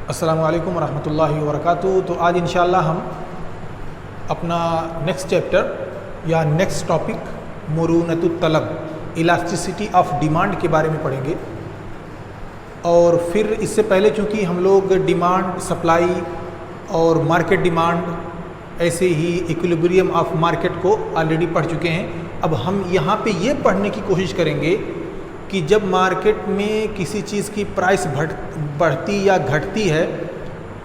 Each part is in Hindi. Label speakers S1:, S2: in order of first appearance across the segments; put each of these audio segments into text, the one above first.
S1: अस्सलामु अलैकुम रहमतुल्लाहि व बरकातुहू। तो आज इंशाअल्लाह हम अपना नेक्स्ट चैप्टर या नेक्स्ट टॉपिक मुरूनतुत तलब, इलास्टिसिटी ऑफ डिमांड के बारे में पढ़ेंगे। और फिर इससे पहले चूँकि हम लोग डिमांड, सप्लाई और मार्केट डिमांड, ऐसे ही इक्विलिब्रियम ऑफ मार्केट को ऑलरेडी पढ़ चुके हैं। अब हम यहाँ पे ये पढ़ने की कोशिश करेंगे कि जब मार्केट में किसी चीज़ की प्राइस बढ़ती या घटती है,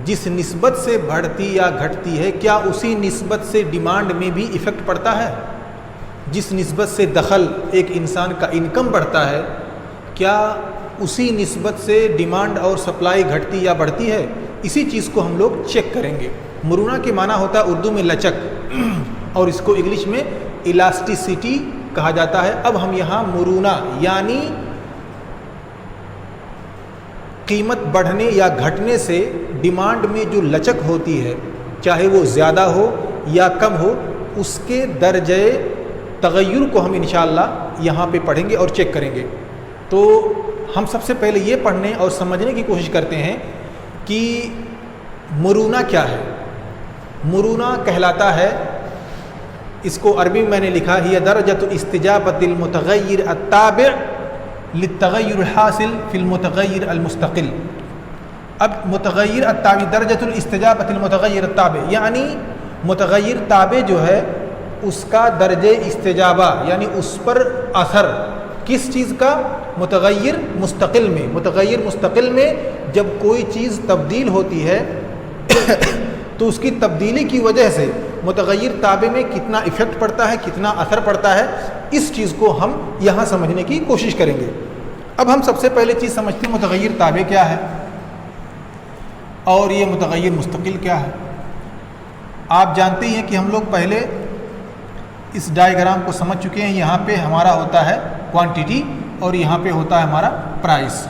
S1: जिस निस्बत से बढ़ती या घटती है, क्या उसी निस्बत से डिमांड में भी इफ़ेक्ट पड़ता है? जिस निस्बत से दखल एक इंसान का इनकम बढ़ता है, क्या उसी निस्बत से डिमांड और सप्लाई घटती या बढ़ती है? इसी चीज़ को हम लोग चेक करेंगे। मुरूना के माना होता है उर्दू में लचक, और इसको इंग्लिश में इलास्टिसिटी कहा जाता है। अब हम यहाँ मुरूना यानी कीमत बढ़ने या घटने से डिमांड में जो लचक होती है, चाहे वो ज़्यादा हो या कम हो, उसके दर्जे तगय्युर को हम इंशाअल्लाह यहाँ पे पढ़ेंगे और चेक करेंगे। तो हम सबसे पहले ये पढ़ने और समझने की कोशिश करते हैं कि मुरूना क्या है। मुरूना कहलाता है, इसको अरबी में मैंने लिखा है, दरजतु इस्तिजाबतिल मुतगय्यिर अत्ताबि' लित्तगय्युर हासिल फिल मुतगय्यिर अल मुस्तकिल। अब मुतगय्यिर अत्ताबि, दरजतुल इस्तिजाबतिल मुतगय्यिर अत्ताबि, यानी मुतगय्यिर ताबे जो है उसका दर्जे इस्तिजाबा यानी उस पर असर किस चीज़ का? मुतगय्यिर मुस्तकिल में। मुतगय्यिर मुस्तकिल में जब कोई चीज़ तब्दील होती है तो उसकी तब्दीली की वजह से मुतगय्यिर ताबे में कितना इफ़ेक्ट पड़ता है, कितना असर पड़ता है, इस चीज़ को हम यहाँ समझने की कोशिश करेंगे। अब हम सबसे पहले चीज़ समझते हैं मुतगय्यिर ताबे क्या है और ये मुतगय्यिर मुस्तकिल क्या है। आप जानते हैं कि हम लोग पहले इस डायग्राम को समझ चुके हैं। यहाँ पे हमारा होता है क्वांटिटी और यहाँ पे होता है हमारा प्राइस।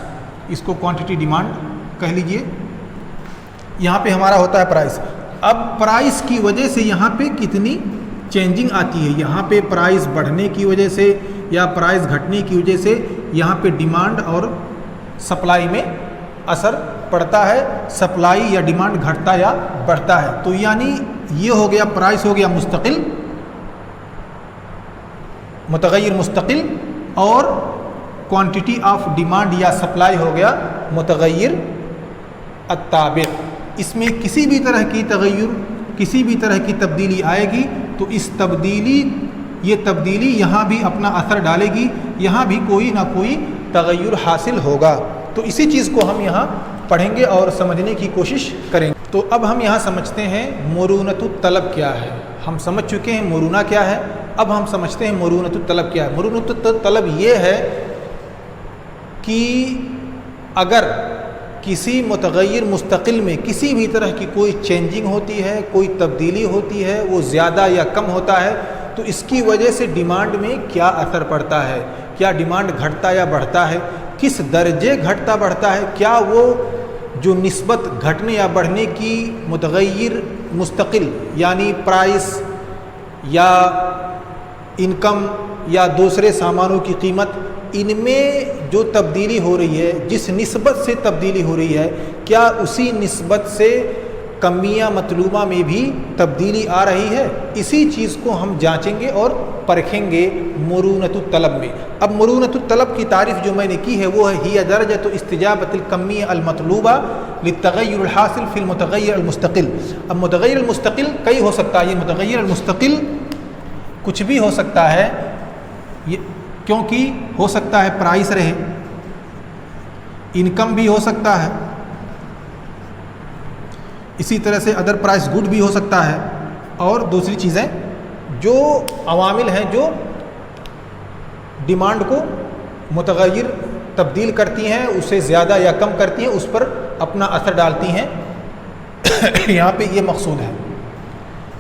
S1: इसको क्वांटिटी डिमांड कह लीजिए। यहाँ पे हमारा होता है प्राइस। अब प्राइस की वजह से यहाँ पे कितनी चेंजिंग आती है, यहाँ पे प्राइस बढ़ने की वजह से या प्राइस घटने की वजह से यहाँ पे डिमांड और सप्लाई में असर पड़ता है। सप्लाई या डिमांड घटता या बढ़ता है। तो यानी ये हो गया, प्राइस हो गया मुस्तकिल, मुतगय्यिर मुस्तकिल, और क्वांटिटी ऑफ डिमांड या सप्लाई हो गया मुतगय्यिर अत्ताबि'। इसमें किसी भी तरह की तगय्युर, किसी भी तरह की तब्दीली आएगी तो इस ये तब्दीली यहाँ भी अपना असर डालेगी, यहाँ भी कोई ना कोई तगय्युर हासिल होगा। तो इसी चीज़ को हम यहाँ पढ़ेंगे और समझने की कोशिश करेंगे। तो अब हम यहाँ समझते हैं मुरूनतुत तलब क्या है। हम समझ चुके हैं मुरूना क्या है, अब हम समझते हैं मुरूनतुत तलब क्या है। मुरूनतुत तलब ये है कि अगर किसी मुतगय्यिर मुस्तकिल में किसी भी तरह की कोई चेंजिंग होती है, कोई तब्दीली होती है, वो ज़्यादा या कम होता है, तो इसकी वजह से डिमांड में क्या असर पड़ता है, क्या डिमांड घटता या बढ़ता है, किस दर्जे घटता बढ़ता है, क्या वो जो निस्बत घटने या बढ़ने की मुतगय्यिर मुस्तकिल यानी प्राइस या इनकम या दूसरे सामानों की कीमत, इनमें जो तब्दीली हो रही है, जिस निस्बत से तब्दीली हो रही है, क्या उसी निस्बत से कमियाँ मतलूबा में भी तब्दीली आ रही है? इसी चीज़ को हम जांचेंगे और परखेंगे मुरूनतुत तलब में। अब मुरूनतुत तलब की तारीफ़ जो मैंने की है वो है हिय दरजतु इस्तिजाबतिल कमिय्या अल मतलूबा लित्तगय्युर अल हासिल फिल मुतगय्यिर अल मुस्तकिल। अब मुतगय्यिर अल मुस्तकिल कई हो सकता है। ये मुतगय्यिर अल मुस्तकिल कुछ भी हो सकता है, ये क्योंकि हो सकता है प्राइस रहे, इनकम भी हो सकता है, इसी तरह से अदर प्राइस गुड भी हो सकता है, और दूसरी चीज़ें जो अवामिल हैं जो डिमांड को मुतगय्यिर तब्दील करती हैं, उसे ज़्यादा या कम करती हैं, उस पर अपना असर डालती हैं। यहाँ पे ये मकसूद है।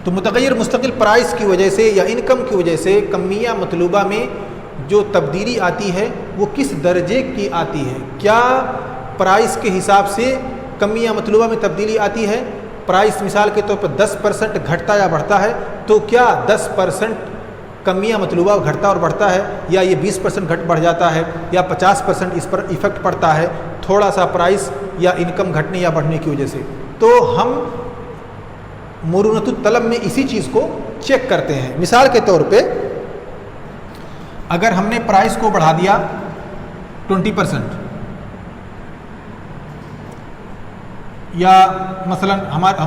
S1: तो मुतगय्यिर मुस्तकिल प्राइस की वजह से या इनकम की वजह से कमियाँ मतलूबा में जो तब्दीली आती है वो किस दर्जे की आती है? क्या प्राइस के हिसाब से कमियाँ मतलूबा में तब्दीली आती है? प्राइस मिसाल के तौर पर 10% घटता या बढ़ता है, तो क्या 10% कमियाँ मतलूबा घटता और बढ़ता है, या ये 20% घट बढ़ जाता है, या 50% इस पर इफ़ेक्ट पड़ता है थोड़ा सा प्राइस या इनकम घटने या बढ़ने की वजह से। तो हम मुरूनतुत तलब में इसी चीज़ को चेक करते हैं। मिसाल के तौर पे अगर हमने प्राइस को बढ़ा दिया 20%, या मसलन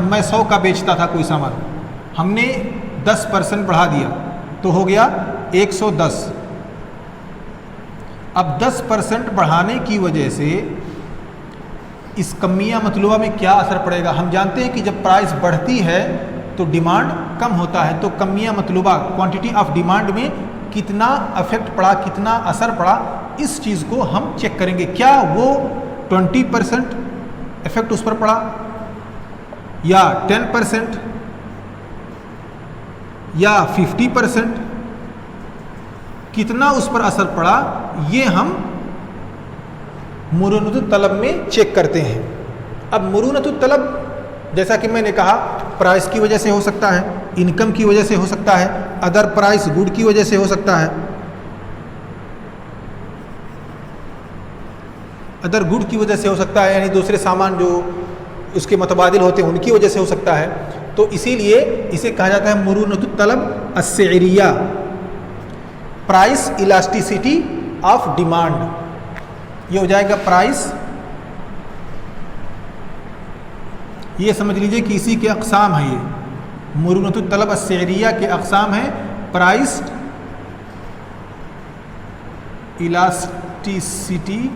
S1: मैं 100 का बेचता था कोई सामान, हमने 10% बढ़ा दिया तो हो गया 110। अब 10% बढ़ाने की वजह से इस कमियाँ मतलूबा में क्या असर पड़ेगा? हम जानते हैं कि जब प्राइस बढ़ती है तो डिमांड कम होता है, तो कमियाँ मतलूबा क्वांटिटी ऑफ डिमांड में कितना अफेक्ट पड़ा, कितना असर पड़ा, इस चीज़ को हम चेक करेंगे। क्या वो 20% इफेक्ट उस पर पड़ा, या 10%, या 50%, कितना उस पर असर पड़ा, ये हम मुरूनतुत तलब में चेक करते हैं। अब मुरूनतुत तलब जैसा कि मैंने कहा प्राइस की वजह से हो सकता है, इनकम की वजह से हो सकता है, अदर प्राइस गुड की वजह से हो सकता है, अदर गुड की वजह से हो सकता है, यानी दूसरे सामान जो उसके मुतबादिल होते हैं उनकी वजह से हो सकता है। तो इसीलिए इसे कहा जाता है मुरूनतुत तलब अस्सिरिया, प्राइस इलास्टिसिटी ऑफ डिमांड। ये हो जाएगा प्राइस, ये समझ लीजिए कि इसी के अक़साम है। ये मुरूनतुत तलब अस्सिरिया के अक़साम है, प्राइस इलास्टिसिटी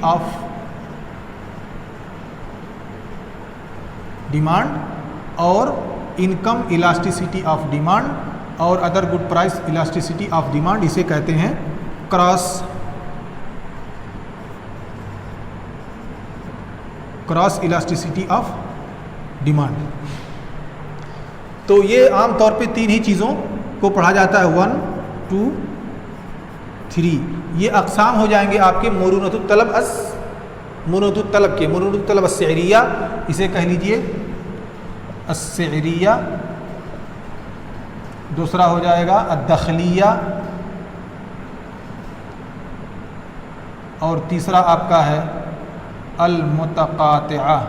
S1: ऑफ डिमांड, और इनकम इलास्टिसिटी ऑफ डिमांड, और other good price elasticity of demand. इसे कहते हैं क्रॉस इलास्टिसिटी ऑफ डिमांड। तो ये आम तौर पे तीन ही चीज़ों को पढ़ा जाता है, 1, 2, 3। ये अक़साम हो जाएंगे आपके मुरूनतुत तलब के। मुरूनतुत तलब अस्सिरिया, इसे कह लीजिए अस्सिरिया। दूसरा हो जाएगा अद्दखलिया, और तीसरा आपका है अल-मुतक़ातिआ।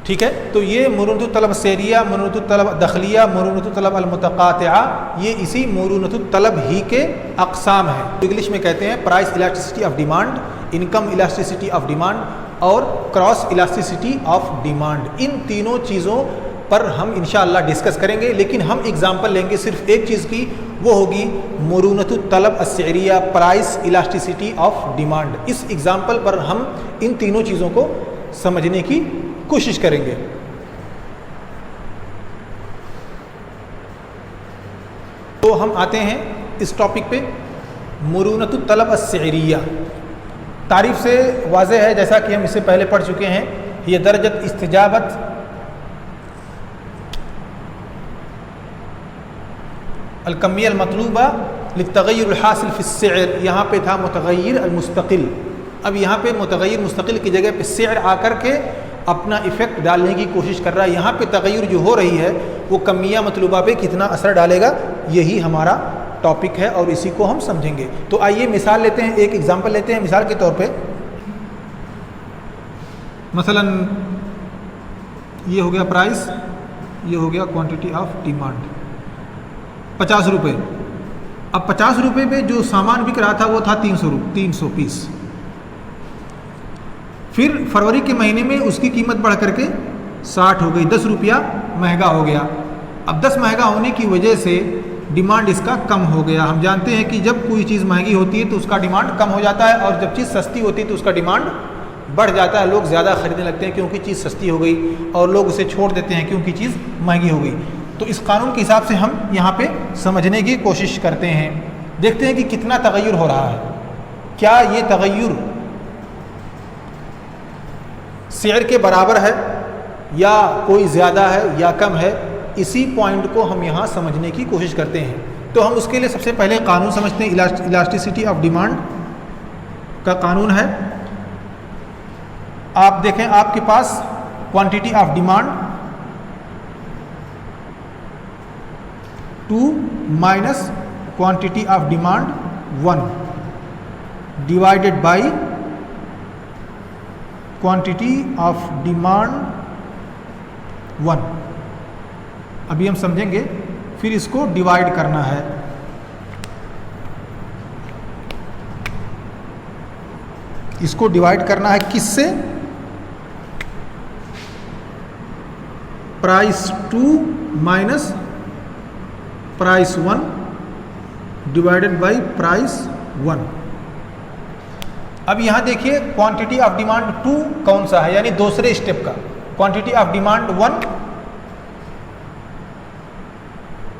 S1: ठीक है, तो ये मुरूनतुत तलब अस्सिरिया, मुरूनतुत तलब दखलिया, मुरूनतुत तलब अल-मुतक़ातिआ, ये इसी मुरूनतुत तलब ही के अक़साम हैं। इंग्लिश में कहते हैं price elasticity of demand, income elasticity of demand, और क्रॉस इलास्टिसिटी ऑफ डिमांड। इन तीनों चीज़ों पर हम इंशाअल्लाह डिस्कस करेंगे, लेकिन हम एग्जांपल लेंगे सिर्फ एक चीज़ की, वो होगी मुरूनतुत तलब अस्सिरिया, प्राइस इलास्टिसिटी ऑफ डिमांड। इस एग्जांपल पर हम इन तीनों चीज़ों को समझने की कोशिश करेंगे। तो हम आते हैं इस टॉपिक पे, मुरूनतुत तलब अस्सिरिया। तारीफ से वाज़ेह है, जैसा कि हम इससे पहले पढ़ चुके हैं, ये दर्जत इस्तिजाबत अल-कमिया अल-मतलूबा लित्तग़य्युर हासिल फ़ी अस्सि'r। यहाँ पे था मुतग़य्यिर अल-मुस्तक़िल, अब यहाँ पे मुतग़य्यिर मुस्तक़िल की जगह पे सि'r आकर के अपना इफ़ेक्ट डालने की कोशिश कर रहा है। यहाँ पे तग़य्युर जो हो रही है वो कमिया मतलूबा पे कितना असर डालेगा, यही हमारा टॉपिक है और इसी को हम समझेंगे। तो आइए मिसाल लेते हैं, एक एग्जांपल लेते हैं। मिसाल के तौर पे मसलन ये हो गया प्राइस, ये हो गया क्वांटिटी ऑफ डिमांड, 50 रुपये। अब 50 रुपये पे जो सामान बिक रहा था वो था 300 पीस। फिर फरवरी के महीने में उसकी कीमत बढ़ करके 60 हो गई, 10 रुपया महंगा हो गया। अब 10 महंगा होने की वजह से डिमांड इसका कम हो गया। हम जानते हैं कि जब कोई चीज़ महंगी होती है तो उसका डिमांड कम हो जाता है, और जब चीज़ सस्ती होती है तो उसका डिमांड बढ़ जाता है। लोग ज़्यादा खरीदने लगते हैं क्योंकि चीज़ सस्ती हो गई, और लोग उसे छोड़ देते हैं क्योंकि चीज़ महंगी हो गई। तो इस कानून के हिसाब से हम यहाँ पे समझने की कोशिश करते हैं, देखते हैं कि कितना तग़य्युर हो रहा है। क्या ये तग़य्युर सि'r के बराबर है, या कोई ज़्यादा है या कम है? इसी पॉइंट को हम यहाँ समझने की कोशिश करते हैं। तो हम उसके लिए सबसे पहले कानून समझते हैं, इलास्टिसिटी ऑफ डिमांड का कानून है। आप देखें आपके पास quantity of demand 2 minus quantity of demand 1 divided by quantity of demand 1। अभी हम समझेंगे, फिर इसको डिवाइड करना है। इसको डिवाइड करना है किससे? Price 2 minus price 1 divided bye price 1। अब यहां देखिए क्वांटिटी ऑफ डिमांड 2 कौन सा है, यानी दूसरे स्टेप का। क्वांटिटी ऑफ डिमांड 1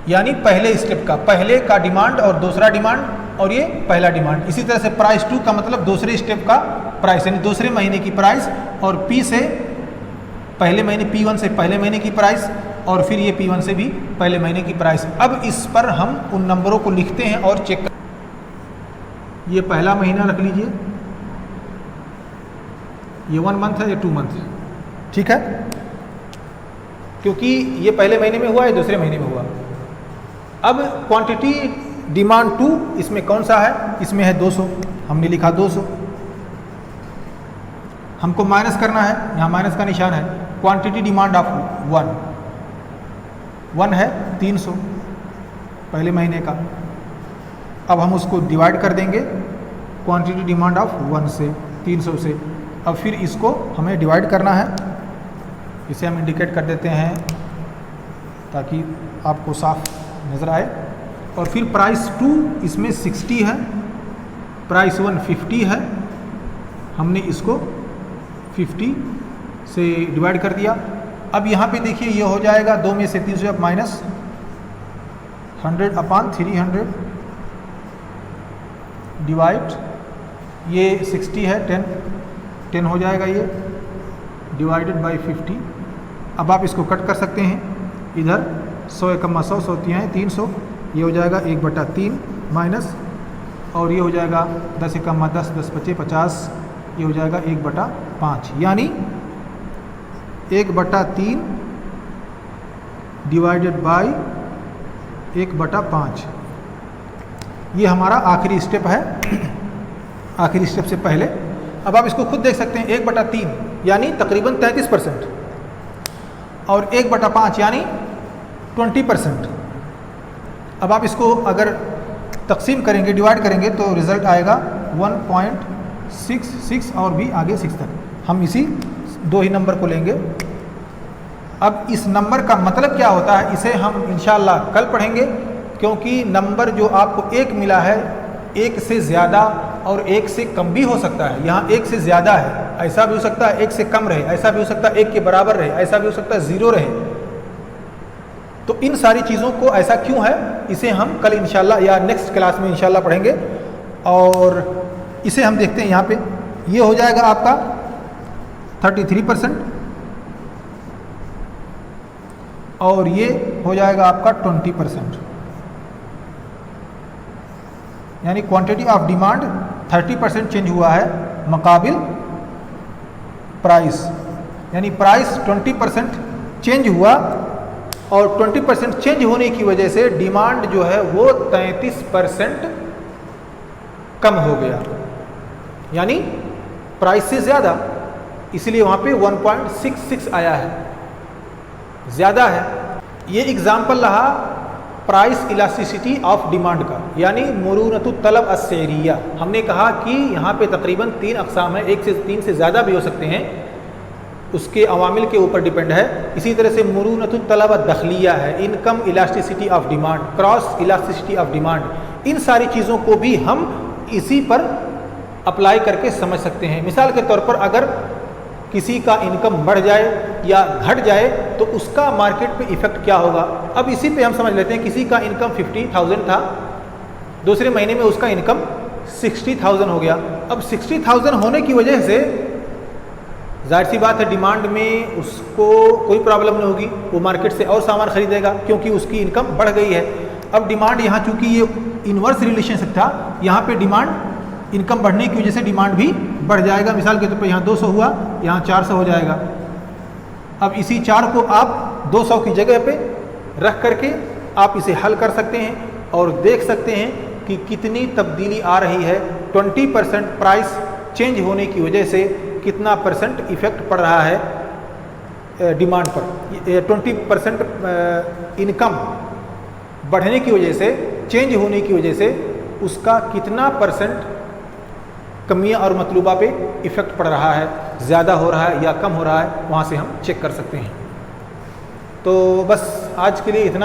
S1: यानी पहले स्टेप का, पहले का डिमांड और दूसरा डिमांड और ये पहला डिमांड। इसी तरह से प्राइस 2 का मतलब दूसरे स्टेप का प्राइस, यानी दूसरे महीने की प्राइस, और पी से पहले महीने, P1 से पहले महीने की प्राइस, और फिर ये P1 से भी पहले महीने की प्राइस। अब इस पर हम उन नंबरों को लिखते हैं और चेक कर। ये पहला महीना रख लीजिए, ये 1 मंथ है, ये 2 मंथ है, ठीक है, क्योंकि ये पहले महीने में हुआ, ये दूसरे महीने में हुआ। अब क्वांटिटी डिमांड 2 इसमें कौन सा है? इसमें है 200, हमने लिखा 200। हमको माइनस करना है, यहाँ माइनस का निशान है। क्वांटिटी डिमांड ऑफ 1 है 300 पहले महीने का। अब हम उसको डिवाइड कर देंगे क्वांटिटी डिमांड ऑफ 1 से, 300 से। अब फिर इसको हमें डिवाइड करना है, इसे हम इंडिकेट कर देते हैं ताकि आपको साफ नज़र आए। और फिर प्राइस 2 इसमें 60 है, प्राइस 1 50 है, हमने इसको 50 से डिवाइड कर दिया। अब यहाँ पे देखिए ये हो जाएगा 2 में से 300 माइनस 100/300 डिवाइड, ये 60 है, 10 हो जाएगा ये, डिवाइडेड बाय 50। अब आप इसको कट कर सकते हैं, इधर 100 एकम्मा 100, 100 हैं 300, ये हो जाएगा 1/3 माइनस, और ये हो जाएगा 10 एकम्मा 10, 10 बचे 50, ये हो जाएगा 1/5, यानी 1/3 डिवाइडेड बाय 1/5। ये हमारा आखिरी स्टेप है, आखिरी स्टेप से पहले। अब आप इसको खुद देख सकते हैं, 1/3 यानी तकरीबन 33% और 1/5 यानी 20%। अब आप इसको अगर तकसीम करेंगे, डिवाइड करेंगे, तो रिज़ल्ट आएगा 1.66 और भी आगे 6 तक। हम इसी 2 ही नंबर को लेंगे। अब इस नंबर का मतलब क्या होता है, इसे हम इंशाअल्लाह कल पढ़ेंगे, क्योंकि नंबर जो आपको 1 मिला है, 1 से ज़्यादा और 1 से कम भी हो सकता है। यहाँ 1 से ज़्यादा है, ऐसा भी हो सकता है 1 से कम रहे, ऐसा भी हो सकता है 1 के बराबर रहे, ऐसा भी हो सकता है 0 रहे। तो इन सारी चीज़ों को ऐसा क्यों है, इसे हम कल इंशाल्लाह या नेक्स्ट क्लास में इंशाल्लाह पढ़ेंगे। और इसे हम देखते हैं, यहाँ पे ये हो जाएगा आपका 33% और ये हो जाएगा आपका 20%, यानी क्वांटिटी ऑफ डिमांड 30% चेंज हुआ है मुकाबिल प्राइस, यानी प्राइस 20% चेंज हुआ, और 20% चेंज होने की वजह से डिमांड जो है वो 33% कम हो गया, यानी प्राइस से ज़्यादा, इसलिए वहाँ पे 1.66 आया है, ज़्यादा है। ये एग्जाम्पल रहा प्राइस इलास्टिसिटी ऑफ डिमांड का, यानी मुरूनतुत तलब अस्सैरिया। हमने कहा कि यहाँ पे तकरीबन 3 अक़साम है, 1 से 3 से ज़्यादा भी हो सकते हैं, उसके अवामिल के ऊपर डिपेंड है। इसी तरह से मुरूनतुत तलब दखलिया है, income elasticity of demand, cross elasticity of demand. इन सारी चीज़ों को भी हम इसी पर अप्लाई करके समझ सकते हैं। मिसाल के तौर पर अगर किसी का इनकम बढ़ जाए या घट जाए तो उसका मार्केट पे इफ़ेक्ट क्या होगा। अब इसी पे हम समझ लेते हैं, किसी का इनकम 50,000 था, दूसरे महीने में उसका इनकम 60,000 हो गया। अब 60,000 होने की वजह से जाहिर सी बात है डिमांड में उसको कोई प्रॉब्लम नहीं होगी, वो मार्केट से और सामान खरीदेगा क्योंकि उसकी इनकम बढ़ गई है। अब डिमांड यहाँ चूँकि ये इन्वर्स रिलेशनशिप था, यहाँ पे डिमांड इनकम बढ़ने की वजह से डिमांड भी बढ़ जाएगा। मिसाल के तौर पर यहाँ 200 हुआ, यहाँ 400 हो जाएगा। अब इसी 4 को आप 200 की जगह पे रख करके आप इसे हल कर सकते हैं और देख सकते हैं कि कितनी तब्दीली आ रही है। 20% प्राइस चेंज होने की वजह से कितना % इफ़ेक्ट पड़ रहा है डिमांड पर। 20% इनकम बढ़ने की वजह से, चेंज होने की वजह से उसका कितना % कमियाँ और मतलूबा पे इफ़ेक्ट पड़ रहा है, ज़्यादा हो रहा है या कम हो रहा है, वहाँ से हम चेक कर सकते हैं। तो बस आज के लिए इतना ही।